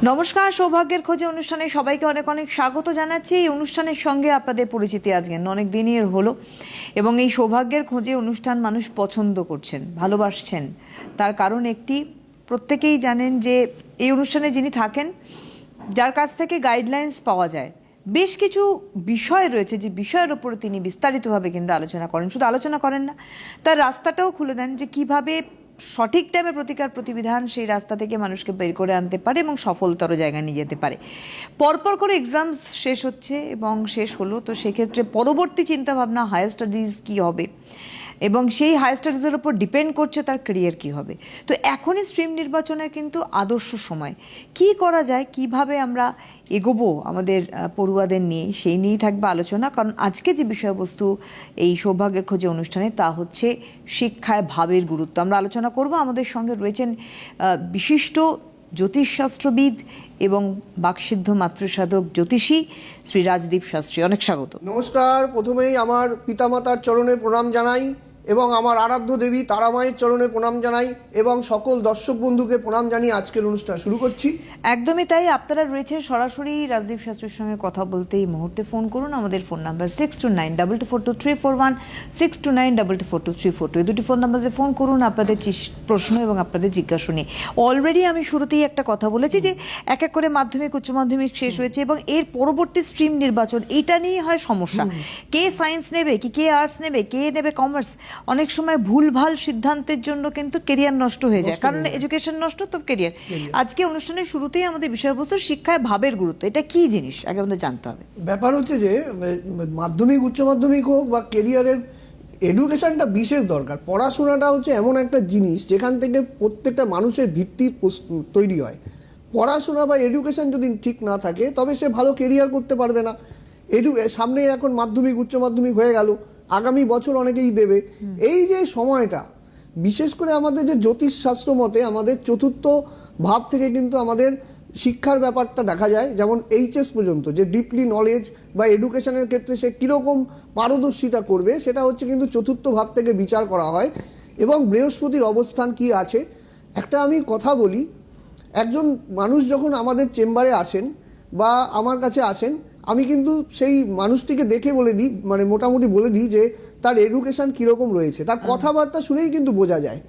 নমস্কার, সৌভাগ্যের খোঁজে অনুষ্ঠানে সবাইকে অনেক অনেক স্বাগত জানাচ্ছি। এই অনুষ্ঠানের সঙ্গে আপনাদের পরিচিতি আজকে অনেক দিনের হলো এবং এই সৌভাগ্যের খোঁজে অনুষ্ঠান মানুষ পছন্দ করছেন, ভালোবাসছেন। তার কারণ একটি, প্রত্যেকেই জানেন যে এই অনুষ্ঠানে যিনি থাকেন, যার কাছ থেকে গাইডলাইন্স পাওয়া যায়, বেশ কিছু বিষয় রয়েছে যে বিষয়ের উপরে তিনি বিস্তারিতভাবে কিন্তু আলোচনা করেন। শুধু আলোচনা করেন না, তার রাস্তাটাও খুলে দেন যে কিভাবে সঠিক টাইমে প্রতিকার প্রতিবিধান সেই রাস্তা থেকে মানুষকে বের করে আনতে পারে এবং সফলতর জায়গায় নিয়ে যেতে পারে। পরপর করে এক্সামস শেষ হচ্ছে এবং শেষ হলো, তো সেক্ষেত্রে পরবর্তী চিন্তাভাবনা হায়ার স্টাডিজ কী হবে এবং সেই হায়ার স্টাডিজের উপর ডিপেন্ড করছে তার ক্যারিয়ার কী হবে। তো এখনই স্ট্রিম নির্বাচনে কিন্তু আদর্শ সময়, কি করা যায়, কিভাবে আমরা এগোবো আমাদের পড়ুয়াদের নিয়ে, সেই নিয়েই থাকবে আলোচনা। কারণ আজকে যে বিষয়বস্তু এই সৌভাগ্যের খোঁজে অনুষ্ঠানে, তা হচ্ছে শিক্ষায় ভাবের গুরুত্ব। আমরা আলোচনা করব। আমাদের সঙ্গে রয়েছেন বিশিষ্ট জ্যোতিষশাস্ত্রবিদ এবং বাকসিদ্ধ মাতৃসাধক জ্যোতিষী শ্রী রাজদীপ শাস্ত্রী। অনেক স্বাগত। নমস্কার। প্রথমেই আমার পিতামাতার চরণে প্রণাম জানাই এবং আমার আরাধ্য দেবী তারামায়ের চরণে প্রণাম জানাই এবং সকল দর্শক বন্ধুকে প্রণাম জানিয়ে আজকের অনুষ্ঠান শুরু করছি। একদমই তাই। আপনারা রয়েছেন সরাসরি রাজদীপ শাস্ত্রীর সঙ্গে কথা বলতে এই মুহূর্তে ফোন করুন। আমাদের ফোন নাম্বার 6292422341, 6292422342। এই দুটি ফোন নাম্বারে ফোন করুন আপনাদের প্রশ্ন এবং আপনাদের জিজ্ঞাসা নিয়ে। অলরেডি আমি শুরুতেই একটা কথা বলেছি যে এক এক করে মাধ্যমিক উচ্চ মাধ্যমিক শেষ হয়েছে এবং এর পরবর্তী স্ট্রিম নির্বাচন, এটা নিয়ে হয় সমস্যা। কে সায়েন্স নেবে, কি কে আর্টস নেবে, কে নেবে কমার্স। অনেক সময় ভুলভাল সিদ্ধান্তের জন্য কিন্তু কেরিয়ার নষ্ট হয়ে যায়, কারণ এডুকেশন নষ্ট তো কেরিয়ার। আজকে অনুষ্ঠানের শুরুতেই আমাদের বিষয়বস্তু শিক্ষায় ভাবের গুরুত্ব। এটা কি জিনিস আগে আমাদের জানতে হবে। ব্যাপার হচ্ছে যে মাধ্যমিক উচ্চ মাধ্যমিক হোক বা কেরিয়ারের এডুকেশনটা বিশেষ দরকার। পড়াশোনাটা হচ্ছে এমন একটা জিনিস যেখান থেকে প্রত্যেকটা মানুষের ভিত্তি তৈরি হয়। পড়াশোনা বা এডুকেশন যদি ঠিক না থাকে তবে সে ভালো কেরিয়ার করতে পারবে না। সামনে এখন মাধ্যমিক উচ্চ মাধ্যমিক হয়ে গেল, আগামী বছর অনেকেই দেবে। এই যে সময়টা, বিশেষ করে আমাদের যে জ্যোতিষশাস্ত্র মতে আমাদের চতুর্থ ভাব থেকে কিন্তু আমাদের শিক্ষার ব্যাপারটা দেখা যায়। যেমন এইচএস পর্যন্ত যে ডিপলি নলেজ বা এডুকেশনের ক্ষেত্রে সে কীরকম পারদর্শিতা করবে, সেটা হচ্ছে কিন্তু চতুর্থ ভাব থেকে বিচার করা হয়। এবং বৃহস্পতির অবস্থান কি আছে, একটা আমি কথা বলি। একজন মানুষ যখন আমাদের চেম্বারে আসেন বা আমার কাছে আসেন, আমি কিন্তু সেই মানুষটিকে দেখে বলে দিই, মানে মোটামুটি বলে দিই যে তার এডুকেশন কিরকম রয়েছে। তার কথাবার্তা শুনেই কিন্তু বোঝা যায়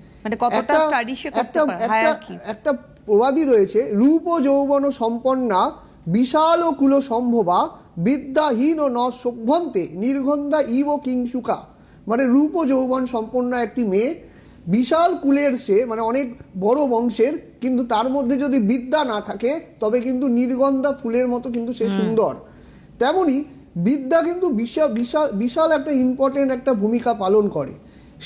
একটা প্রবাদী রয়েছে, রূপ যৌবন সম্পন্না বিশাল কুল সম্ভবা বিদ্যাহীন ন সভ্যন্তে নির্গন্ধা ইব কিংসুকা। মানে রূপ যৌবন সম্পন্ন একটি মেয়ে, বিশাল কুলের সে, মানে অনেক বড় বংশের, কিন্তু তার মধ্যে যদি বিদ্যা না থাকে তবে কিন্তু নির্গন্ধা ফুলের মতো কিন্তু সে সুন্দর। তেমনি বিদ্যা কিন্তু বিশাল বিশাল বিশাল একটা ইম্পর্টেন্ট একটা ভূমিকা পালন করে।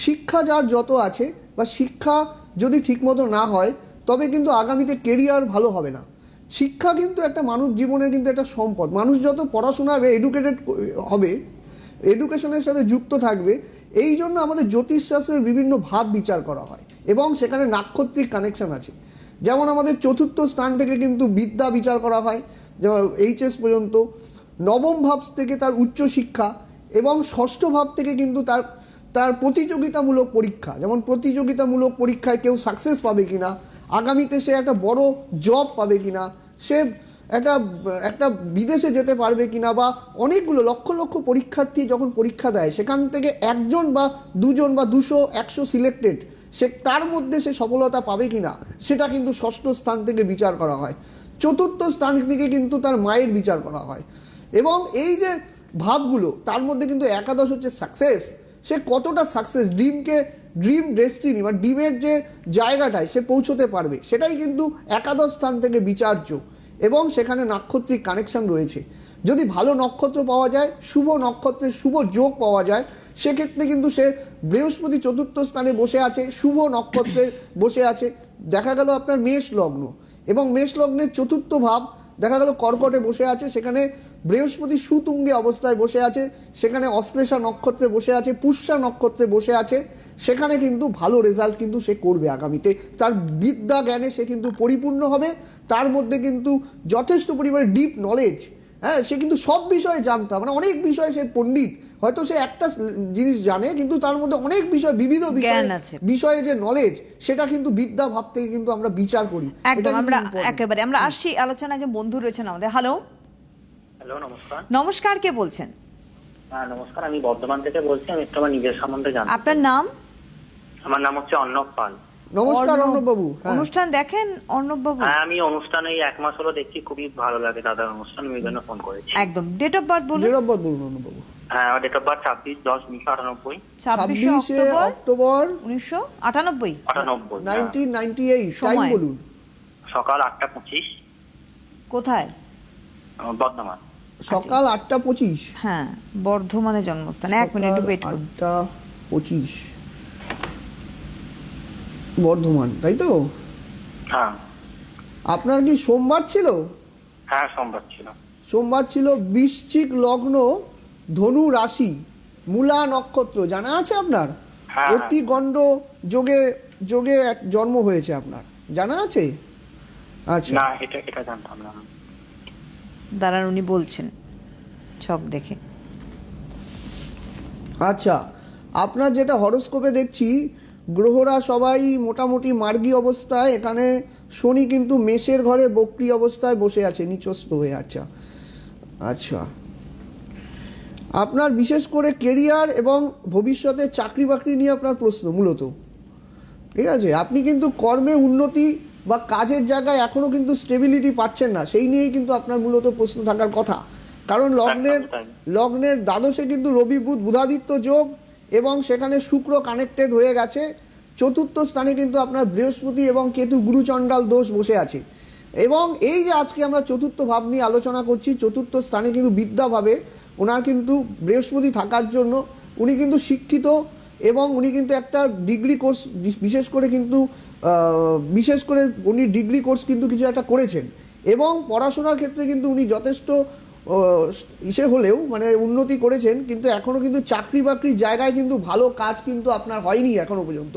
শিক্ষা যার যত আছে বা শিক্ষা যদি ঠিকমতো না হয় তবে কিন্তু আগামীতে কেরিয়ার ভালো হবে না। শিক্ষা কিন্তু একটা মানুষ জীবনের কিন্তু একটা সম্পদ। মানুষ যত পড়াশোনা হবে, এডুকেটেড হবে, এডুকেশনের সাথে যুক্ত থাকবে। এই জন্য আমাদের জ্যোতিষশাস্ত্রের বিভিন্ন ভাব বিচার করা হয় এবং সেখানে নাক্ষত্রিক কানেকশন আছে। যেমন আমাদের চতুর্থ স্থান থেকে কিন্তু বিদ্যা বিচার করা হয়, যেমন এইচএস পর্যন্ত। নবম ভাব থেকে তার উচ্চশিক্ষা এবং ষষ্ঠ ভাব থেকে কিন্তু তার প্রতিযোগিতামূলক পরীক্ষা, যেমন প্রতিযোগিতামূলক পরীক্ষায় কেউ সাকসেস পাবে কিনা, আগামীতে সে একটা বড় জব পাবে কিনা, সে একটা বিদেশে যেতে পারবে কিনা, বা অনেকগুলো লক্ষ লক্ষ পরীক্ষার্থী যখন পরীক্ষা দেয় সেখান থেকে একজন বা দুজন বা 200-100 সিলেক্টেড, সে তার মধ্যে সে সফলতা পাবে কিনা, সেটা কিন্তু ষষ্ঠ স্থান থেকে বিচার করা হয়। চতুর্থ স্থান থেকে কিন্তু তার মায়ের বিচার করা হয়। এবং এই যে ভাবগুলো, তার মধ্যে কিন্তু একাদশ হচ্ছে সাকসেস। সে কতটা সাকসেস, ড্রিম ডেস্টিনি বা ড্রিমের যে জায়গাটায় সে পৌঁছতে পারবে, সেটাই কিন্তু একাদশ স্থান থেকে বিচার্য। এবং সেখানে নাক্ষত্রিক কানেকশন রয়েছে। যদি ভালো নক্ষত্র পাওয়া যায়, শুভ নক্ষত্রের শুভ যোগ পাওয়া যায়, সেক্ষেত্রে কিন্তু সে বৃহস্পতি চতুর্থ স্থানে বসে আছে, শুভ নক্ষত্রে বসে আছে। দেখা গেল আপনার মেষ লগ্ন এবং মেষ লগ্নের চতুর্থ ভাব দেখা গেল কর্কটে বসে আছে, সেখানে বৃহস্পতি সুতুঙ্গে অবস্থায় বসে আছে, সেখানে অশ্লেষা নক্ষত্রে বসে আছে, পুষ্যা নক্ষত্রে বসে আছে। সেখানে কিন্তু ভালো রেজাল্ট কিন্তু সে করবে আগামীতে। তার বিদ্যা জ্ঞানে সে কিন্তু পরিপূর্ণ হবে, তার মধ্যে কিন্তু যথেষ্ট পরিমাণে ডিপ নলেজ, হ্যাঁ, সে কিন্তু সব বিষয়ে জানতা, মানে অনেক বিষয়ে সে পণ্ডিত। হয়তো সে একটা জিনিস জানে, কিন্তু তার মধ্যে অনেক বিষয়, বিবিধ জ্ঞান আছে। বিষয়ে যে নলেজ, সেটা কিন্তু বিদ্যা ভাব থেকে কিন্তু আমরা বিচার করি। এটা একদম, কিন্তু আমরা important। একেবারে আমরা আসছি আলোচনায়। যে বন্ধু রয়েছেন আমাদের। হ্যালো, হ্যালো, নমস্কার। নমস্কার, কে বলছেন? হ্যাঁ, নমস্কার, আমি বর্ধমান থেকে বলছি। আমি একটু আমার নিজের সম্বন্ধে জানতে চাই। আপনার নাম? আমার নাম হচ্ছে অর্ণব পাল। নমস্কার অর্ণব অর্ণব বাবু। হ্যাঁ। অনুষ্ঠান দেখেন অর্ণব বাবু? হ্যাঁ, আমি অনুষ্ঠানে এই 1 মাস হলো দেখছি, খুবই ভালো লাগে দাদার অনুষ্ঠান, আমি এই জন্য ফোন করেছি। একদম। ডেট অফ বার্থ বলুন। নিরব্বত বলুন অর্ণব বাবু। হ্যাঁ, আমার ডেট অফ বার্থ 26/10/1998। 26শে অক্টোবর 1998। 98, 1998। টাইম সময়? বলুন। সকাল 8টা 25, কোথায়? বর্ধমান। সকাল 8টা 25। হ্যাঁ, বর্ধমানে জন্মস্থান। 1 মিনিট ওয়েট করুন। 8টা 25 বর্ধমান, তাই তো? হ্যাঁ আপনার কি সোমবার ছিল? হ্যাঁ, সোমবার ছিল। সোমবার ছিল, বৃশ্চিক লগ্ন, ধনু রাশি, মূলা নক্ষত্র, জানা আছে আপনার? হ্যাঁ। অতি গণ্ড যোগে যোগে এক জন্ম হয়েছে আপনার, জানা আছে? আচ্ছা, না, এটা জানতাম না। দাঁড়ান, উনি বলছেন ছক দেখে। আচ্ছা, আপনার যেটা হরোস্কোপে দেখছি, গ্রহরা সবাই মোটামুটি মার্গী অবস্থায়, এখানে শনি কিন্তু মেষের ঘরে বক্রী অবস্থায় বসে আছে, নিচস্থ হয়ে। আচ্ছা আচ্ছা, আপনার বিশেষ করে কেরিয়ার এবং ভবিষ্যতে চাকরি বাকরি নিয়ে আপনার প্রশ্ন মূলত, ঠিক আছে? আপনি কিন্তু কর্মে উন্নতি বা কাজের জায়গায় এখনও কিন্তু স্টেবিলিটি পাচ্ছেন না, সেই নিয়েই কিন্তু আপনার মূলত প্রশ্ন থাকার কথা। কারণ লগ্নের দ্বাদশে কিন্তু রবি বুধ বুধাদিত্য যোগ, এবং সেখানে শুক্র কানেক্টেড হয়ে গেছে। চতুর্থ স্থানে কিন্তু আপনার বৃহস্পতি এবং কেতু গুরুচণ্ডাল দোষ বসে আছে। এবং এই যে আজকে আমরা চতুর্থ ভাব নিয়ে আলোচনা করছি, চতুর্থ স্থানে কিন্তু বিদ্যাভাবে ওনার কিন্তু বৃহস্পতি থাকার জন্য উনি কিন্তু শিক্ষিত, এবং উনি কিন্তু একটা ডিগ্রি কোর্স বিশেষ করে উনি ডিগ্রি কোর্স কিন্তু কিছু একটা করেছেন, এবং পড়াশোনার ক্ষেত্রে কিন্তু উনি যথেষ্ট হলেও মানে উন্নতি করেছেন, কিন্তু এখনও কিন্তু চাকরি বাকরির জায়গায় কিন্তু ভালো কাজ কিন্তু আপনার হয়নি এখনো পর্যন্ত।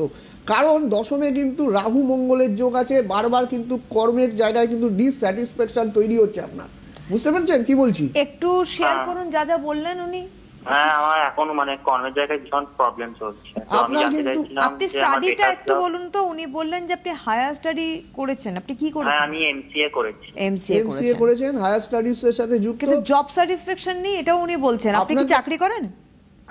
কারণ দশমে কিন্তু রাহু মঙ্গলের যোগ আছে, বারবার কিন্তু কর্মের জায়গায় কিন্তু ডিসস্যাটিসফ্যাকশন তৈরি হচ্ছে আপনার। বুঝতে পারছেন কি বলছি? একটু শেয়ার করুন যা যা বললেন উনি। হ্যাঁ, আমার এখন মানে কর্মের জায়গায় ভীষণ প্রবলেম চলছে। তো আমি আপনার জানতে কিন্তু- চাইছিলাম আপনি যে আমার স্টাডিটা better একটু job- বলুন তো। উনি বললেন যে আপনি হায়ার স্টাডি করেছেন। আপনি কি হ্যাঁ, করেছেন? আমি এমসিএ করেছি। এমসিএ এমসিএ করেছেন। করেছেন, হায়ার স্টাডিজের সাথে যুক্ত। কিন্তু জব স্যাটিসফ্যাকশন নেই, এটাও উনি বলছেন। আপনি কি আপনাকে- চাকরি করেন?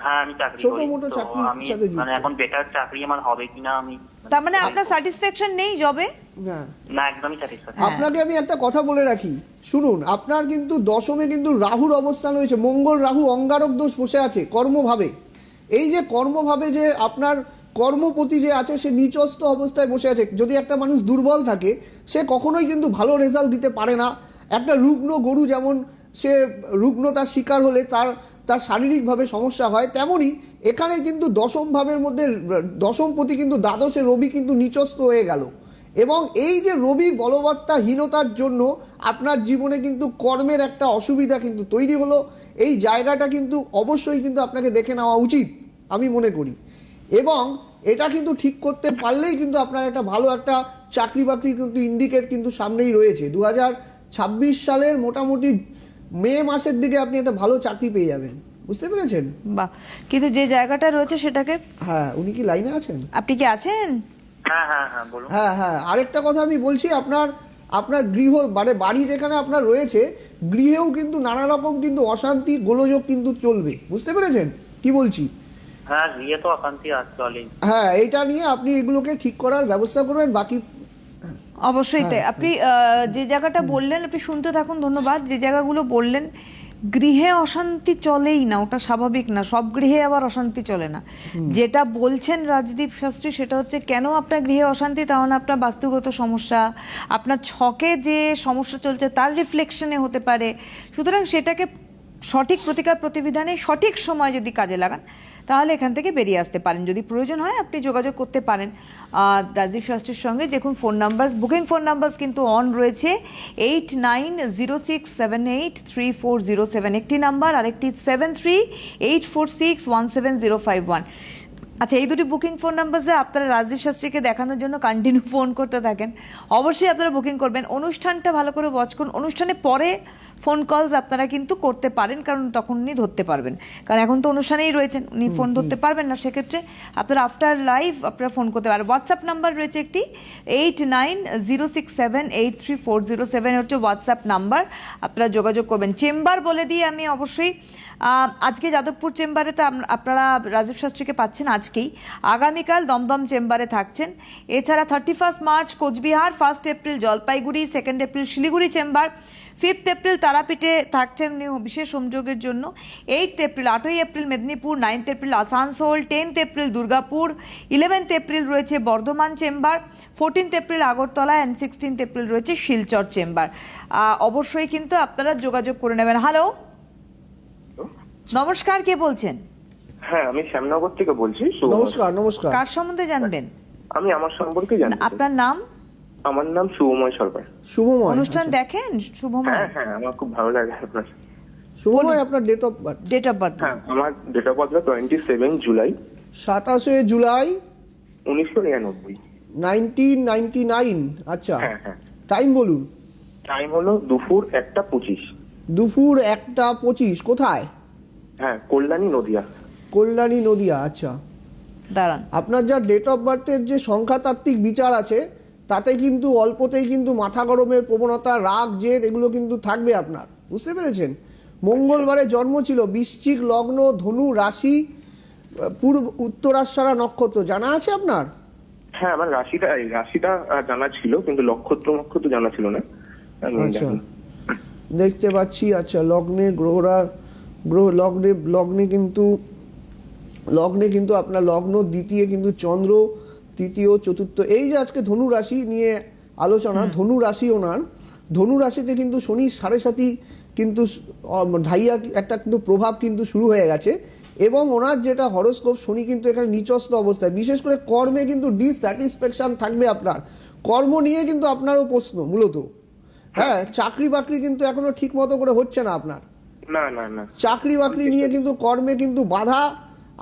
হ্যাঁ, আমি চাকরি ছোট করি। মোটো তো চাকরির আমি সাথে যুক্ত। মানে এখন বেটার চাকরি আমার হবে কিনা আমি তার মানে আপনার স্যাটিসফ্যাকশন নেই জবে? হ্যাঁ, না, একদমই স্যাটিসফাইড। হ্যাঁ। আপনাকে আমি একটা কথা বলে রাখি, শুনুন। আপনার কিন্তু দশমে কিন্তু রাহুর অবস্থান হয়েছে, মঙ্গল রাহু অঙ্গারক দোষ বসে আছে কর্মভাবে। এই যে কর্মভাবে যে আপনার কর্মপতি যে আছে, সে নিচস্থ অবস্থায় বসে আছে। যদি একটা মানুষ দুর্বল থাকে, সে কখনোই কিন্তু ভালো রেজাল্ট দিতে পারে না। একটা রুগ্ন গরু যেমন সে রুগ্নতার শিকার হলে তার শারীরিকভাবে সমস্যা হয়, তেমনই এখানে কিন্তু দশম ভাবের মধ্যে দশমপতি কিন্তু দ্বাদশে রবি কিন্তু নিচস্থ হয়ে গেল। এবং এই যে রবি বলবত্তাহীনতার জন্য আপনার জীবনে কিন্তু কর্মের একটা অসুবিধা কিন্তু তৈরি হলো। এই জায়গাটা কিন্তু অবশ্যই কিন্তু আপনাকে দেখে নেওয়া উচিত আমি মনে করি, এবং এটা কিন্তু ঠিক করতে পারলেই কিন্তু আপনার একটা ভালো একটা চাকরি বাকরি কিন্তু ইন্ডিকেট কিন্তু সামনেই রয়েছে। 2026 সালের মোটামুটি মে মাসের দিকে আপনি একটা ভালো চাকরি পেয়ে যাবেন। বুঝতে পেরেছেন? বাহ, কিন্তু যে জায়গাটা রয়েছে সেটাকে। হ্যাঁ, উনি কি লাইনে আছেন? আপনি কি আছেন? হ্যাঁ হ্যাঁ হ্যাঁ, বলুন। হ্যাঁ হ্যাঁ, আরেকটা কথা আমি বলছি, আপনার গৃহ মানে বাড়ি যেখানে আপনার রয়েছে, গৃহেও কিন্তু নানা রকম কিন্তু অশান্তি গোলযোগ কিন্তু চলবে। বুঝতে পেরেছেন কি বলছি? হ্যাঁ, বিয়ে তো অশান্তি চলেই। হ্যাঁ, এটা নিয়ে আপনি এগুলোকে ঠিক করার ব্যবস্থা করবেন। বাকি অবশ্যই তাই। আপনি যে জায়গাটা বললেন, আপনি শুনতে থাকুন, ধন্যবাদ। যে জায়গাগুলো বললেন, গৃহে অশান্তি চলেই না, ওটা স্বাভাবিক না। সব গৃহে আবার অশান্তি চলে না। যেটা বলছেন রাজদীপ শাস্ত্রী, সেটা হচ্ছে কেন আপনার গৃহে অশান্তি, তা মানে আপনার বাস্তুগত সমস্যা, আপনার ছকে যে সমস্যা চলছে তার রিফ্লেকশনে হতে পারে। সুতরাং সেটাকে সঠিক প্রতিকার প্রতিবিধানে সঠিক সময় যদি কাজে লাগান, তাহলে এখান থেকে বেরিয়ে আসতে পারেন। যদি প্রয়োজন হয় আপনি যোগাযোগ করতে পারেন রাজদীপ শাস্ত্রীর সঙ্গে। দেখুন, phone number, booking phone number কিন্তু অন রয়েছে। 8906783407 একটি নাম্বার, আরেকটি 7384617051। আচ্ছা, এই দুটি বুকিং ফোন নাম্বারে আপনারা রাজদীপ শাস্ত্রীকে দেখানোর জন্য কন্টিনিউ ফোন করতে থাকেন। অবশ্যই আপনারা বুকিং করবেন। অনুষ্ঠানটা ভালো করে ওয়াচ করুন। অনুষ্ঠানে পরে ফোন কলস আপনারা কিন্তু করতে পারেন, কারণ তখন উনি ধরতে পারবেন, কারণ এখন তো অনুষ্ঠানেই রয়েছেন, উনি ফোন ধরতে পারবেন না। সেক্ষেত্রে আপনারা আফটার লাইভ আপনারা ফোন করতে পারেন। হোয়াটসঅ্যাপ নাম্বার রয়েছে একটি 8906783407 হচ্ছে হোয়াটসঅ্যাপ নাম্বার, আপনারা যোগাযোগ করবেন। চেম্বার বলে দিয়ে আমি অবশ্যই আজকে যাদবপুর চেম্বারে তো আপনারা রাজীব শাস্ত্রীকে পাচ্ছেন আজকেই, আগামীকাল দমদম চেম্বারে থাকছেন। এছাড়া 31 March Cooch Behar, 1 April Jalpaiguri, 2 April Siliguri chamber, 5 April তারাপীঠে থাকছেন উনি বিশেষ সংযোগের জন্য, 8 এপ্রিল 8ই April Medinipur, 9 April Asansol, 10 April Durgapur, 11 April রয়েছে Bardhaman chamber, 14 April Agartala and 16 April রয়েছে শিলচর চেম্বার। অবশ্যই কিন্তু আপনারা যোগাযোগ করে নেবেন। হ্যালো, নমস্কার, কে বলছেন? হ্যাঁ, আমি শ্যামনগর থেকে বলছি। নমস্কার। নমস্কার। কার সম্বন্ধে জানবেন? আমি আমার সম্পর্কে জানি। আপনার নাম? আমার নাম শুভময় সরকার। শুভময়। অনুষ্ঠান দেখেন শুভময়? হ্যাঁ হ্যাঁ, আমার খুব ভালো লাগে আপনার। শুভময়, আপনার date of birth? Date of birth? হ্যাঁ, আমার date of birth 27 July 27 July 1999। 1999। আচ্ছা, হ্যাঁ হ্যাঁ। টাইম বলুন। টাইম হলো দুপুর 1:25। দুপুর 1:25। কোথায়? হ্যাঁ, কল্যাণী নদিয়া। কল্যাণী নদিয়া। আচ্ছা, দাঁড়ান, আপনার যা ডেট অফ বার্থের যে সংখ্যাতাত্ত্বিক বিচার আছে তাতে কিন্তু অল্পতেই কিন্তু মাথা গরমের প্রবণতা, রাগ, জেদ এগুলো কিন্তু থাকবে আপনার, বুঝতে পেরেছেন? মঙ্গলবারে জন্ম ছিল, বৃশ্চিক লগ্ন, ধনু রাশি, পূর্ব উত্তরাষাঢ়া নক্ষত্র। জানা আছে আপনার? হ্যাঁ, আমার রাশিটা জানা ছিল, কিন্তু নক্ষত্র জানা ছিল না। আমি আচ্ছা, জানি। দেখতে পাচ্ছি। আচ্ছা, লগ্নে লগ্নে কিন্তু আপনার লগ্ন দ্বিতীয় কিন্তু চন্দ্র, তৃতীয় চতুর্থ। এই যে আজকে ধনু রাশি নিয়ে আলোচনা, ধনু রাশি ওনার, ধনু রাশিতে কিন্তু শনি 7.5 কিন্তু ঢাইয়া একটা কিন্তু প্রভাব কিন্তু শুরু হয়ে গেছে। এবং ওনার যেটা হরোস্কোপ, শনি কিন্তু এখানে নিচস্থ অবস্থায়, বিশেষ করে কর্মে কিন্তু ডিসস্যাটিসফ্যাকশন থাকবে আপনার। কর্ম নিয়ে কিন্তু আপনারও প্রশ্ন মূলত। হ্যাঁ, চাকরি বাকরি কিন্তু এখনো ঠিক মতো করে হচ্ছে না আপনার। না না না, চাকরি বাকরি নিয়ে কিন্তু কর্মে কিন্তু বাধা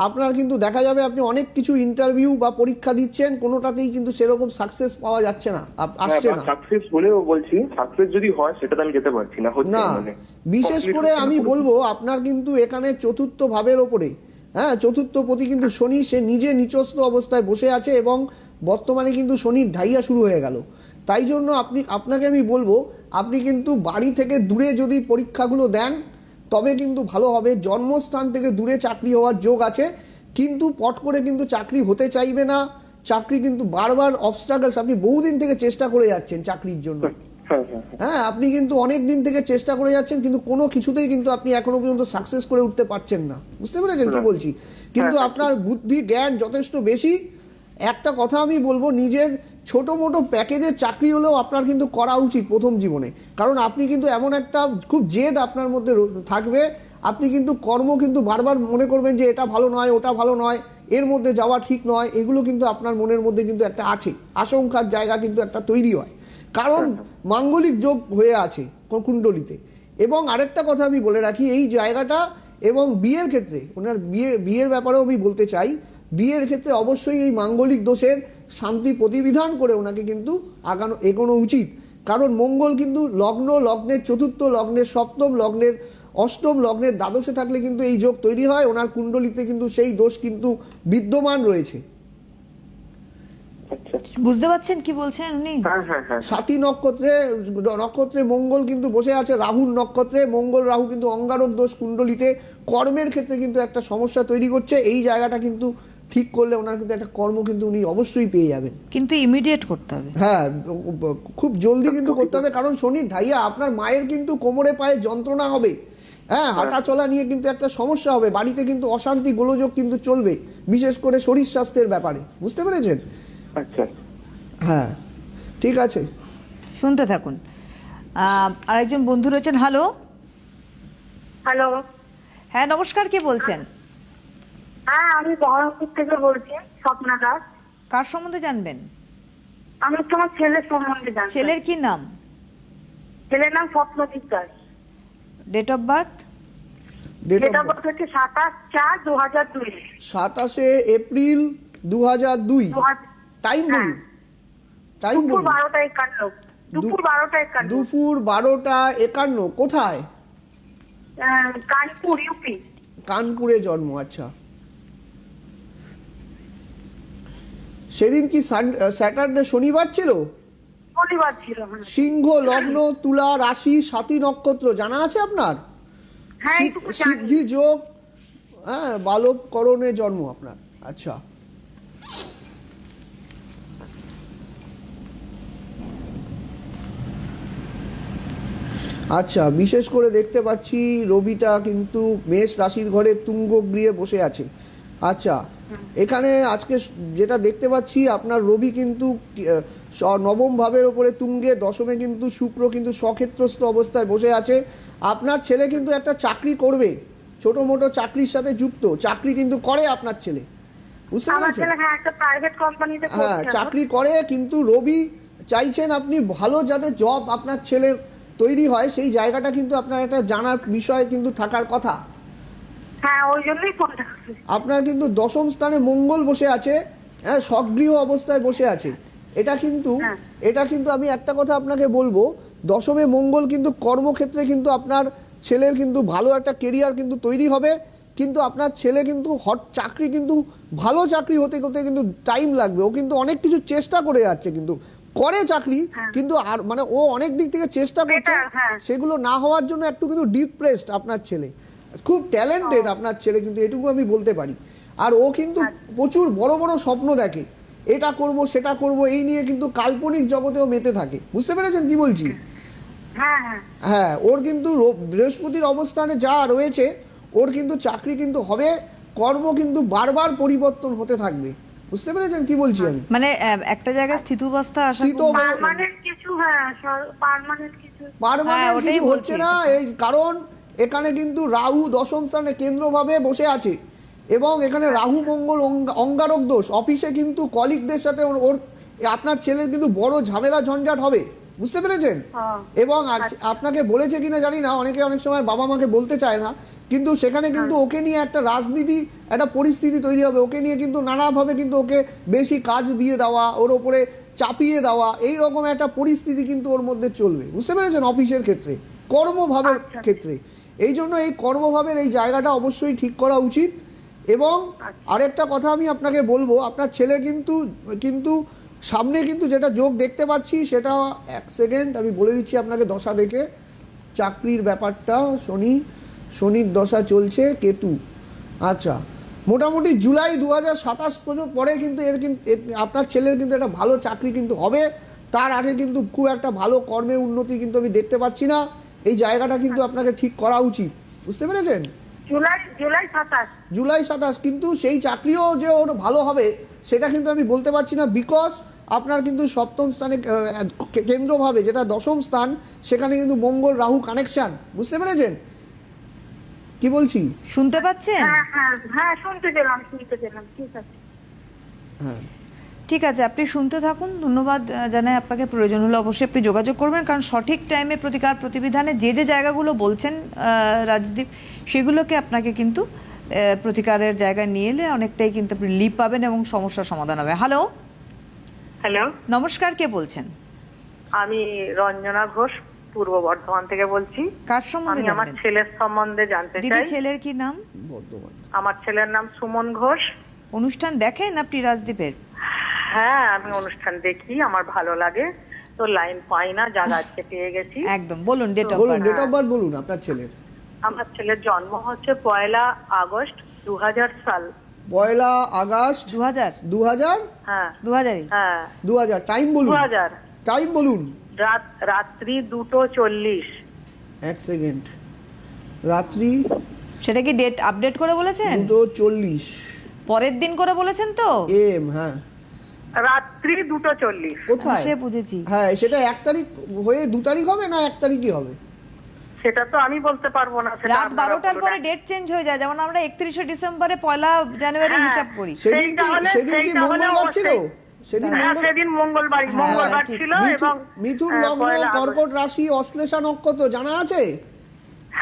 আপনার কিন্তু দেখা যাবে। আপনি অনেক কিছু ইন্টারভিউ বা পরীক্ষা দিচ্ছেন, কোনোটাতেই কিন্তু সেরকম সাকসেস পাওয়া যাচ্ছে না, আসছে না। সাকসেস বলেও বলছি, সাকসেস যদি হয় সেটাতে আমি যেতে পারছি না, হচ্ছে না, মানে বিশেষ করে আমি বলবো আপনার কিন্তু এখানে চতুর্থ ভাবের ওপরে, হ্যাঁ, চতুর্থ পতি কিন্তু শনি, সে নিজে নিচস্থ অবস্থায় বসে আছে এবং বর্তমানে কিন্তু শনির ঢাইয়া শুরু হয়ে গেল। তাই জন্য আপনাকে আমি বলবো, আপনি কিন্তু বাড়ি থেকে দূরে যদি পরীক্ষাগুলো দেন তবে কিন্তু ভালো হবে। জন্মস্থান থেকে দূরে চাকরি হওয়ার যোগ আছে, কিন্তু পট করে কিন্তু চাকরি হতে চাইবে না। চাকরি কিন্তু বারবার অবস্ট্রাগলস, আপনি বহুদিন থেকে চেষ্টা করে যাচ্ছেন চাকরির জন্য। হ্যাঁ, আপনি কিন্তু অনেক দিন থেকে চেষ্টা করে যাচ্ছেন, কিন্তু কোনো কিছুতেই কিন্তু আপনি এখনো পর্যন্ত সাকসেস করে উঠতে পারছেন না, বুঝতে পেরেছেন কি বলছি? কিন্তু আপনার বুদ্ধি জ্ঞান যথেষ্ট বেশি। একটা কথা আমি বলবো, নিজের ছোট মোটো প্যাকেজের চাকরি হলেও আপনার কিন্তু করা উচিত প্রথম জীবনে, কারণ আপনি কিন্তু এমন একটা খুব জেদ আপনার মধ্যে থাকবে। আপনি কিন্তু কর্ম কিন্তু বারবার মনে করবেন যে এটা ভালো নয়, ওটা ভালো নয়, এর মধ্যে যাওয়া ঠিক নয়, এগুলো কিন্তু আপনার মনের মধ্যে কিন্তু একটা আছে, আশঙ্কার জায়গা কিন্তু একটা তৈরি হয়, কারণ মাঙ্গলিক যোগ হয়ে আছে কুণ্ডলিতে। এবং আরেকটা কথা আমি বলে রাখি, এই জায়গাটা এবং বিয়ের ক্ষেত্রে, ওনার বিয়ের ব্যাপারেও আমি বলতে চাই, বিয়ের ক্ষেত্রে অবশ্যই এই মাঙ্গলিক দোষের শান্তি প্রতিবিধান করে ওনাকে কিন্তু এগোনো উচিত। কারণ মঙ্গল কিন্তু লগ্নের চতুর্থ, লগ্নের সপ্তম, লগ্নের অষ্টম, লগ্নের দ্বাদশে থাকলে কিন্তু এই যোগ তৈরি হয়। ওনার কুণ্ডলিতে কিন্তু সেই দোষ কিন্তু বিদ্যমান রয়েছে। বুঝতে পারছেন কি বলছেন উনি? সাথী নক্ষত্রে মঙ্গল কিন্তু বসে আছে, রাহুর নক্ষত্রে মঙ্গল রাহু কিন্তু অঙ্গারক দোষ কুণ্ডলিতে, কর্মের ক্ষেত্রে কিন্তু একটা সমস্যা তৈরি করছে। এই জায়গাটা কিন্তু ঠিক করলে ওনার কিন্তু একটা কর্ম কিন্তু উনি অবশ্যই পেয়ে যাবেন, কিন্তু ইমিডিয়েট করতে হবে। হ্যাঁ, খুব জলদি কিন্তু করতে হবে, কারণ শনির ঢাইয়া। আপনার মায়ের কিন্তু কোমরে পায়ে যন্ত্রণা হবে, হ্যাঁ, হাঁটা চলা নিয়ে কিন্তু একটা সমস্যা হবে, বাড়িতে কিন্তু অশান্তি গোলযোগ কিন্তু চলবে, বিশেষ করে শরীর স্বাস্থ্যের ব্যাপারে, বুঝতে পেরেছেন? আচ্ছা, হ্যাঁ, ঠিক আছে, শুনতে থাকুন। আরেকজন বন্ধু রয়েছেন। হ্যালো। হ্যালো। হ্যাঁ, নমস্কার, কে বলছেন? হ্যাঁ, আমি বহরমপুর থেকে বলছি, স্বপ্না দাস। কার সম্বন্ধে জানবেন? আমি তোমার ছেলের সম্বন্ধে জানতে। ছেলের কি নাম? ছেলের নাম Swapnajit Das. Date of birth? Date date of of birth হচ্ছে 27/4/2002। 27 এপ্রিল 2002। টাইম বলুন, টাইম দুপুর বলুন। 12:51। দুপুর 12:51। দুপুর 12:51। কোথায়? কানপুর, ইউপি। কানপুরে জন্ম, আচ্ছা। সেদিন কি স্যাটারডে, শনিবার ছিল? শনিবার ছিল। হ্যাঁ। সিংহ লগ্ন, তুলা রাশি, সাতী নক্ষত্র জানা আছে আপনার? হ্যাঁ, এইটুকু জানি। সিদ্ধি যোগ, হ্যাঁ, বালবকরণে জন্ম আপনার, আচ্ছা। আচ্ছা, বিশেষ করে দেখতে পাচ্ছি রবিটা কিন্তু মেষ রাশির ঘরে তুঙ্গ গৃহে বসে আছে। আচ্ছা, এখানে আজকে যেটা দেখতে পাচ্ছি আপনার রবি কিন্তু নবম ভাবের ওপরে তুঙ্গে, দশমে কিন্তু শুক্র কিন্তু স্বক্ষেত্রস্থ অবস্থায় বসে আছে। আপনার ছেলে কিন্তু একটা চাকরি করবে, ছোট মোটো চাকরির সাথে যুক্ত, চাকরি কিন্তু করে আপনার ছেলে, বুঝতে আমার পেরেছেন? ছেলে হ্যাঁ একটা প্রাইভেট কোম্পানিতে হ্যাঁ, চাকরি করে, কিন্তু রবি চাইছেন আপনি ভালো যাতে জব আপনার ছেলে তৈরি হয়, সেই জায়গাটা কিন্তু আপনার একটা জানার বিষয় কিন্তু থাকার কথা। হ্যাঁ, ওই জন্যই ফোনটা করছি। আপনার কিন্তু দশম স্থানে মঙ্গল বসে আছে, হ্যাঁ, সক্রিয় অবস্থায় বসে আছে। এটা কিন্তু হ্যাঁ। আমি একটা কথা আপনাকে বলবো, দশমে মঙ্গল কিন্তু কর্মক্ষেত্রে কিন্তু আপনার ছেলের কিন্তু ভালো একটা কেরিয়ার কিন্তু তৈরি হবে, কিন্তু আপনার ছেলে কিন্তু চাকরি কিন্তু ভালো চাকরি হতে হতে কিন্তু টাইম লাগবে। ও কিন্তু অনেক কিছু চেষ্টা করে যাচ্ছে, কিন্তু করে চাকরি, কিন্তু আর মানে ও অনেক দিক থেকে চেষ্টা করছে, হ্যাঁ। সেগুলো না হওয়ার জন্য একটু কিন্তু ডিপ্রেসড আপনার ছেলে। খুব ট্যালেন্টেড আপনার ছেলে, কিন্তু এটুকু আমি বলতে পারি। আর ও কিন্তু প্রচুর বড় বড় স্বপ্ন দেখে, এটা করব সেটা করব, এই নিয়ে কিন্তু কাল্পনিক জগতেও মেতে থাকে, বুঝতে পেরেছেন কি বলছি? হ্যাঁ হ্যাঁ হ্যাঁ, ওর কিন্তু বৃহস্পতির অবস্থানে যা রয়েছে, ওর কিন্তু চাকরি কিন্তু হবে, কর্ম কিন্তু বারবার পরিবর্তন হতে থাকবে, বুঝতে পেরেছেন কি বলছি আমি? মানে একটা জায়গায় স্থিতাবস্থা আসা স্থিত খুব- অবস্থা- পার্মানেন্ট কিছু, হ্যাঁ পার্মানেন্ট কিছু। পার্মানেন্ট ওটাই কিছু বলছি, হচ্ছে না, এই কারণ এখানে কিন্তু রাহু দশম স্থানে কেন্দ্রভাবে বসে আছে, এবং এখানে রাহু মঙ্গল অঙ্গারক দোষ, অফিসে কিন্তু কলিগদের সাথে ওর আপনার ছেলের কিন্তু বড় ঝামেলা ঝঞ্ঝাট হবে, বুঝতে পেরেছেন? হ্যাঁ। এবং আপনাকে বলেছে কিনা জানি না, অনেকে অনেক সময় বাবা মাকে বলতে চায় না, কিন্তু সেখানে কিন্তু ওকে নিয়ে একটা রাজনীতি, একটা পরিস্থিতি তৈরি হবে, ওকে নিয়ে কিন্তু নানাভাবে কিন্তু ওকে বেশি কাজ দিয়ে দেওয়া, ওর ওপরে চাপিয়ে দেওয়া, এই রকম একটা পরিস্থিতি কিন্তু ওর মধ্যে চলবে, বুঝতে পেরেছেন? অফিসের ক্ষেত্রে, কর্মভাবের ক্ষেত্রে, এই জন্য এই কর্মভাবের এই জায়গাটা অবশ্যই ঠিক করা উচিত। এবং আরেকটা কথা আমি আপনাকে বলবো, আপনার ছেলে কিন্তু সামনে কিন্তু যেটা যোগ দেখতে পাচ্ছি, সেটা এক সেকেন্ড আমি বলে দিচ্ছি আপনাকে দশা দেখে। চাকরির ব্যাপারটা শনির দশা চলছে, কেতু, আচ্ছা, মোটামুটি জুলাই 2027 পর্যন্ত পরে কিন্তু আপনার ছেলের কিন্তু একটা ভালো চাকরি কিন্তু হবে। তার আগে কিন্তু খুব একটা ভালো কর্মে উন্নতি কিন্তু আমি দেখতে পাচ্ছি না, এই জায়গাটা কিন্তু আপনাকে ঠিক করা উচিত, বুঝতে পেরেছেন? জুলাই 27। জুলাই 27, কিন্তু সেই চাকরিও যে ওর ভালো হবে সেটা কিন্তু আমি বলতে পারছি না, বিকজ আপনার কিন্তু সপ্তম স্থানে কেন্দ্রভাবে যেটা দশম স্থান, সেখানে কিন্তু মঙ্গল রাহু কানেকশন, বুঝতে পেরেছেন কি বলছি? শুনতে পাচ্ছেন? হ্যাঁ হ্যাঁ হ্যাঁ, শুনতে পেলাম, ঠিক আছে। হ্যাঁ, ঠিক আছে, আপনি শুনতে থাকুন। ধন্যবাদ জানাই আপনাকে। প্রয়োজন হলে অবশ্যই আপনি যোগাযোগ করবেন, কারণ সঠিক টাইমে প্রতিকার প্রতিবিধানে যে জায়গাগুলো বলছেন রাজদীপ, সেগুলোকে আপনাকে কিন্তু প্রতিকারের জায়গায় নিয়ে এলে অনেকটাই কিন্তু আপনি লিপ পাবেন এবং সমস্যার সমাধান হবে। হ্যালো, হ্যালো, নমস্কার, কে বলছেন? আমি রঞ্জনা ঘোষ পূর্ব বর্ধমান থেকে বলছি। কার সম্বন্ধে আমি আমার জানবেন? ছেলের সম্বন্ধে জানতে দিদি, চাই। ছেলের কি নাম? বর্ধমান। আমার ছেলের নাম সুমন ঘোষ। অনুষ্ঠান দেখেন আপনি রাজদীপের? হ্যাঁ, আমি অনুষ্ঠান দেখি, আমার ভালো লাগে, তো লাইন পাই না, যা আজকে পেয়ে গেছি। একদম, বলুন ডেট অফ বলুন, বার্থ। ডেট অফ বার্থ বলুন আপনার ছেলের। আমার ছেলের জন্ম হচ্ছে 1 আগস্ট 2000 সাল। 1 আগস্ট 2000? 2000? হ্যাঁ 2000-ই? হ্যাঁ 2000, টাইম বলুন, 2000, টাইম বলুন। রাত্রি 2:40। এক সেকেন্ড, রাত্রি সেটা কি ডেট আপডেট করে বলেছেন? 2:40 পরের দিন করে বলেছেন তো? AM, হ্যাঁ। রাত্রি 2:40। কোথায়? সে বুঝেছি। হ্যাঁ, সেটা 1 তারিখ হয়ে 2 তারিখ হবে না 1 তারিখই হবে? সেটা তো আমি বলতে পারবো না, সেটা রাত আপনারা 12টার বলুন। পরে ডেট চেঞ্জ হয়ে যায়, যেমন আমরা 31শে ডিসেম্বরে 1 জানুয়ারি হ্যাঁ। হিসাব করি। সেদিন কি সেইটা হলে মঙ্গলবার ছিল? অবশ্যই। সেদিন হ্যাঁ, সেদিন মঙ্গলবার ঠিক। ছিল, এবং মিথুন লগ্ন, 1 আগস্ট। কর্কট রাশি, অশ্লেষা নক্ষত্র জানা আছে?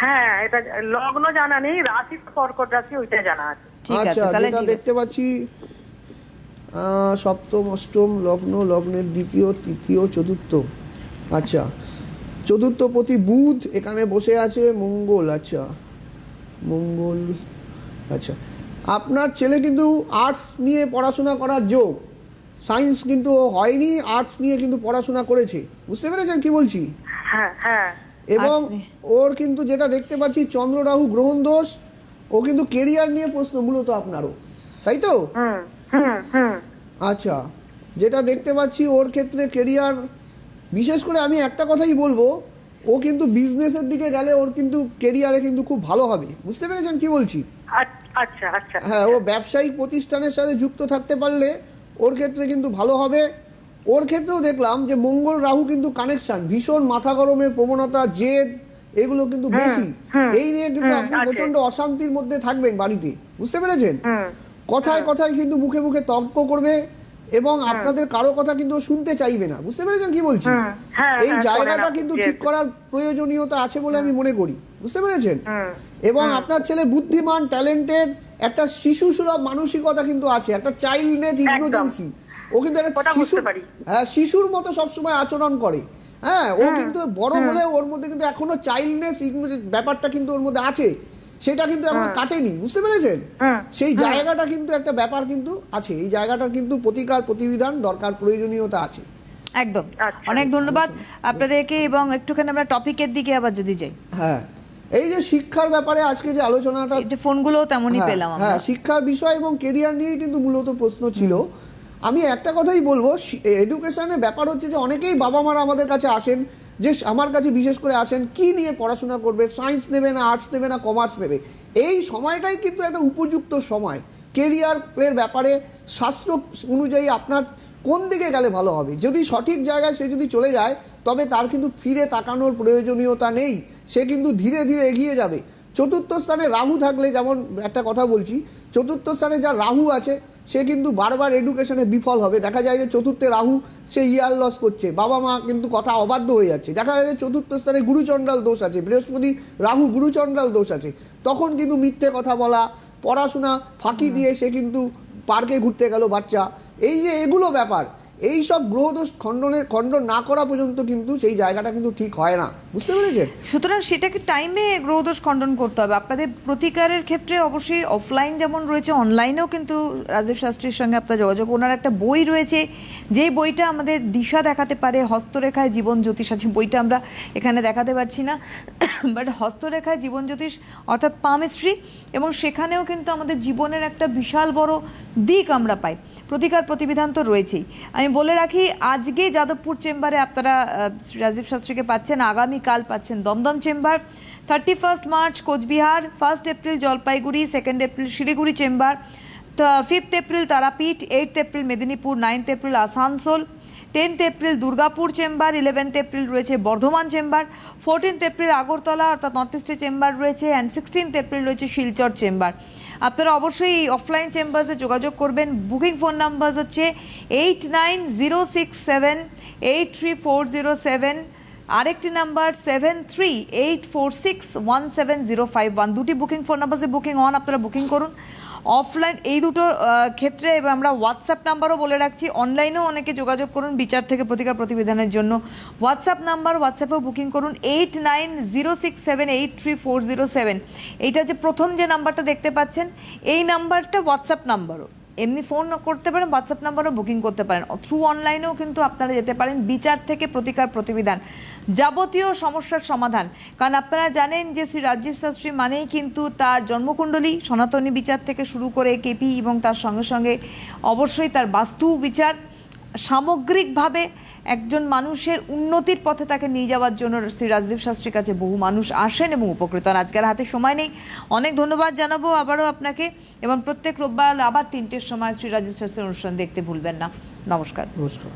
হ্যাঁ, এটা লগ্ন জানা নেই, রাশি তো কর্কট রাশি, ওইটা জানা আছে। ঠিক আছে, আচ্ছা, তাহলে যেটা ঠিক দেখতে পাচ্ছি সপ্তম অষ্টম লগ্ন, লগ্নের দ্বিতীয় তৃতীয় চতুর্থ। আচ্ছা, চতুর্থপতি বুধ এখানে বসে আছে, মঙ্গল। আচ্ছা, মঙ্গল। আচ্ছা, আপনার ছেলে কিন্তু আর্টস নিয়ে পড়াশোনা করার যোগ, সায়েন্স কিন্তু ও হয়নি, আর্টস নিয়ে কিন্তু পড়াশোনা করেছে। বুঝতে পেরেছেন কি বলছি? হ্যাঁ হ্যাঁ। এবং আর্টস নিয়ে। ওর কিন্তু যেটা দেখতে পাচ্ছি চন্দ্র রাহু গ্রহণ দোষ, ও কিন্তু কেরিয়ার নিয়ে প্রশ্ন মূলত আপনারও, তাই তো? হুম হুম হুম। আচ্ছা, যেটা দেখতে পাচ্ছি ওর ক্ষেত্রে কেরিয়ার, বিশেষ করে আমি একটা কথাই বলবো, ও কিন্তু বিজনেসের দিকে গেলে ওর কিন্তু কেরিয়ারে কিন্তু খুব ভালো হবে। বুঝতে পেরেছেন কি বলছি? আচ্ছা আচ্ছা। হ্যাঁ, ও ব্যবসায়িক প্রতিষ্ঠানের সাথে যুক্ত থাকতে পারলে ওর ক্ষেত্রে কিন্তু ভালো হবে। ওর ক্ষেত্রেও দেখলাম যে মঙ্গল রাহু কিন্তু কানেকশন, ভীষণ মাথা গরমের প্রবণতা, জেদ, এগুলো কিন্তু বেশি। এই নিয়ে কিন্তু আপনি আছে। প্রচন্ড অশান্তির মধ্যে থাকবেন বাড়িতে। বুঝতে পেরেছেন? হুম। কথায় কথায় কিন্তু মুখে মুখে তর্ক করবে এবং আপনাদের কারো কথা কিন্তু ও শুনতে চাইবে না। বুঝতে পেরেছেন কি বলছি? হ্যাঁ, এই হ্যাঁ, জায়গাটা শোনে না, কিন্তু যে- ঠিক করার প্রয়োজনীয়তা আছে বলে আমি মনে করি। বুঝতে পেরেছেন? এবং আপনার ছেলে বুদ্ধিমান, ট্যালেন্টেড, একটা শিশু সুলভ মানসিকতা কিন্তু আছে, একটা চাইল্ডনেস ইগনোরেন্সি। ও কিন্তু একটা ওটা শিশু, বুঝতে পারি। হ্যাঁ, শিশুর মতো সবসময় আচরণ করে। হ্যাঁ, ও কিন্তু বড় হলে ওর মধ্যে কিন্তু এখনো চাইল্ডনেস ব্যাপারটা কিন্তু ওর মধ্যে আছে, সেটা কিন্তু এখনো কাটেনি। বুঝতে পেরেছেন? সেই জায়গাটা কিন্তু একটা ব্যাপার কিন্তু আছে, এই জায়গাটার কিন্তু প্রতিকার প্রতিবিধান দরকার, প্রয়োজনীয়তা আছে। একদম। আচ্ছা। অনেক ধন্যবাদ আপনাদেরকে, এবং একটুখানি আমরা টপিকের দিকে আবার যদি যাই, হ্যাঁ, এই যে শিক্ষার ব্যাপারে আজকে যে আলোচনাটা, এই যে ফোনগুলো তেমনই পেলাম আমরা। হ্যাঁ, শিক্ষার বিষয় এবং কেরিয়ার নিয়ে কিন্তু মূলত প্রশ্ন ছিল। আমি একটা কথাই বলবো, এডুকেশনের ব্যাপার হচ্ছে যে অনেকেই বাবা মারা আমাদের কাছে আসেন, যে আমার কাছে বিশেষ করে আসেন কি নিয়ে পড়াশোনা করবে, সায়েন্স নেবে না আর্টস নেবে না কমার্স নেবে। এই সময়টাই কিন্তু একটা উপযুক্ত সময় কেরিয়ারের ব্যাপারে, শাস্ত্র অনুযায়ী আপনার কোন দিকে গেলে ভালো হবে। যদি সঠিক জায়গায় সে যদি চলে যায়, তবে তার কিন্তু ফিরে তাকানোর প্রয়োজনীয়তা নেই, সে কিন্তু ধীরে ধীরে এগিয়ে যাবে। চতুর্থ স্থানে রাহু থাকলে, যেমন একটা কথা বলছি, চতুর্থ স্থানে যা রাহু আছে সে কিন্তু বারবার এডুকেশনে বিফল হবে। দেখা যায় যে চতুর্থে রাহু, সে ইয়ার লস করছে, বাবা মা কিন্তু কথা অবাধ্য হয়ে যাচ্ছে। দেখা যায় যে চতুর্থ স্থানে গুরুচণ্ডাল দোষ আছে, বৃহস্পতি রাহু গুরুচণ্ডাল দোষ আছে, তখন কিন্তু মিথ্যে কথা বলা, পড়াশোনা ফাঁকি দিয়ে সে কিন্তু পার্কে ঘুরতে গেল বাচ্চা, এই যে এগুলো ব্যাপার, এই সব গ্রহদোষ খণ্ডন না করা পর্যন্ত কিন্তু সেই জায়গাটা কিন্তু ঠিক হয় না। বুঝতে পেরেছেন? সুতরাং সেটাকে টাইমে গ্রহদোষ খণ্ডন করতে হবে। আপনাদের প্রতিকারের ক্ষেত্রে অবশ্যই অফলাইন যেমন রয়েছে, অনলাইনেও কিন্তু রাজীব শাস্ত্রীর সঙ্গে আপনার যোগাযোগ। ওনার একটা বই রয়েছে, যেই বইটা আমাদের দিশা দেখাতে পারে, হস্তরেখায় জীবন জ্যোতিষ আছে, বইটা আমরা এখানে দেখাতে পারছি না, বাট হস্তরেখায় জীবন জ্যোতিষ অর্থাৎ পামিস্ট্রি, এবং সেখানেও কিন্তু আমাদের জীবনের একটা বিশাল বড় দিক আমরা পাই। প্রতিকার প্রতিবিধান তো রয়েছেই। আমি বলে রাখি, আজকে যাদবপুর চেম্বারে আপনারা রাজীব শাস্ত্রীকে পাচ্ছেন, আগামীকাল পাচ্ছেন Dumdum chamber, 31 March Cooch Behar, 1 April Jalpaiguri, 2 April Siliguri chamber, 5 April Tarapith, 8 April Medinipur, 9 April Asansol, 10 April Durgapur chamber, 11 April রয়েছে বর্ধমান চেম্বার, 14 এপ্রিল আগরতলা অর্থাৎ নর্থ ইস্টে চেম্বার রয়েছে, অ্যান্ড 16 এপ্রিল রয়েছে শিলচর চেম্বার। আপনারা অবশ্যই অফলাইন চেম্বার্সে যোগাযোগ করবেন। বুকিং ফোন নাম্বার হচ্ছে 8906783407, আরেকটি নাম্বার 7384617051। দুটি বুকিং ফোন নাম্বারে বুকিং অন, আপনারা বুকিং করুন অফলাইন এই দুটো ক্ষেত্রে। এবার আমরা হোয়াটসঅ্যাপ নাম্বারও বলে রাখছি, অনলাইনেও অনেকে যোগাযোগ করুন বিচার থেকে প্রতিকার প্রতিবিধানের জন্য। হোয়াটসঅ্যাপ নাম্বার, হোয়াটসঅ্যাপেও বুকিং করুন 8906783407। এইটা যে প্রথম যে নাম্বারটা দেখতে পাচ্ছেন, এই নাম্বারটা হোয়াটসঅ্যাপ নাম্বারও, এমনি ফোন করতে পারেন, হোয়াটসঅ্যাপ নাম্বারও বুকিং করতে পারেন, থ্রু অনলাইনেও কিন্তু আপনারা যেতে পারেন। বিচার থেকে প্রতিকার প্রতিবিধান, যাবতীয় সমস্যার সমাধান। কারণ আপনারা জানেন যে শ্রী রাজীব শাস্ত্রী মানেই কিন্তু তার জন্মকুণ্ডলী, সনাতনী বিচার থেকে শুরু করে কেপি, এবং তার সঙ্গে সঙ্গে অবশ্যই তার বাস্তু বিচার, সামগ্রিকভাবে একজন মানুষের উন্নতির পথে তাকে নিয়ে যাওয়ার জন্য শ্রী রাজদীপ শাস্ত্রীর কাছে বহু মানুষ আসেন এবং উপকৃত হন। আজকের হাতে সময় নেই, অনেক ধন্যবাদ জানাবো আবারও আপনাকে, এবং প্রত্যেক রোববার আবার 3টের সময় শ্রী রাজদীপ শাস্ত্রীর অনুষ্ঠান দেখতে ভুলবেন না। নমস্কার। নমস্কার।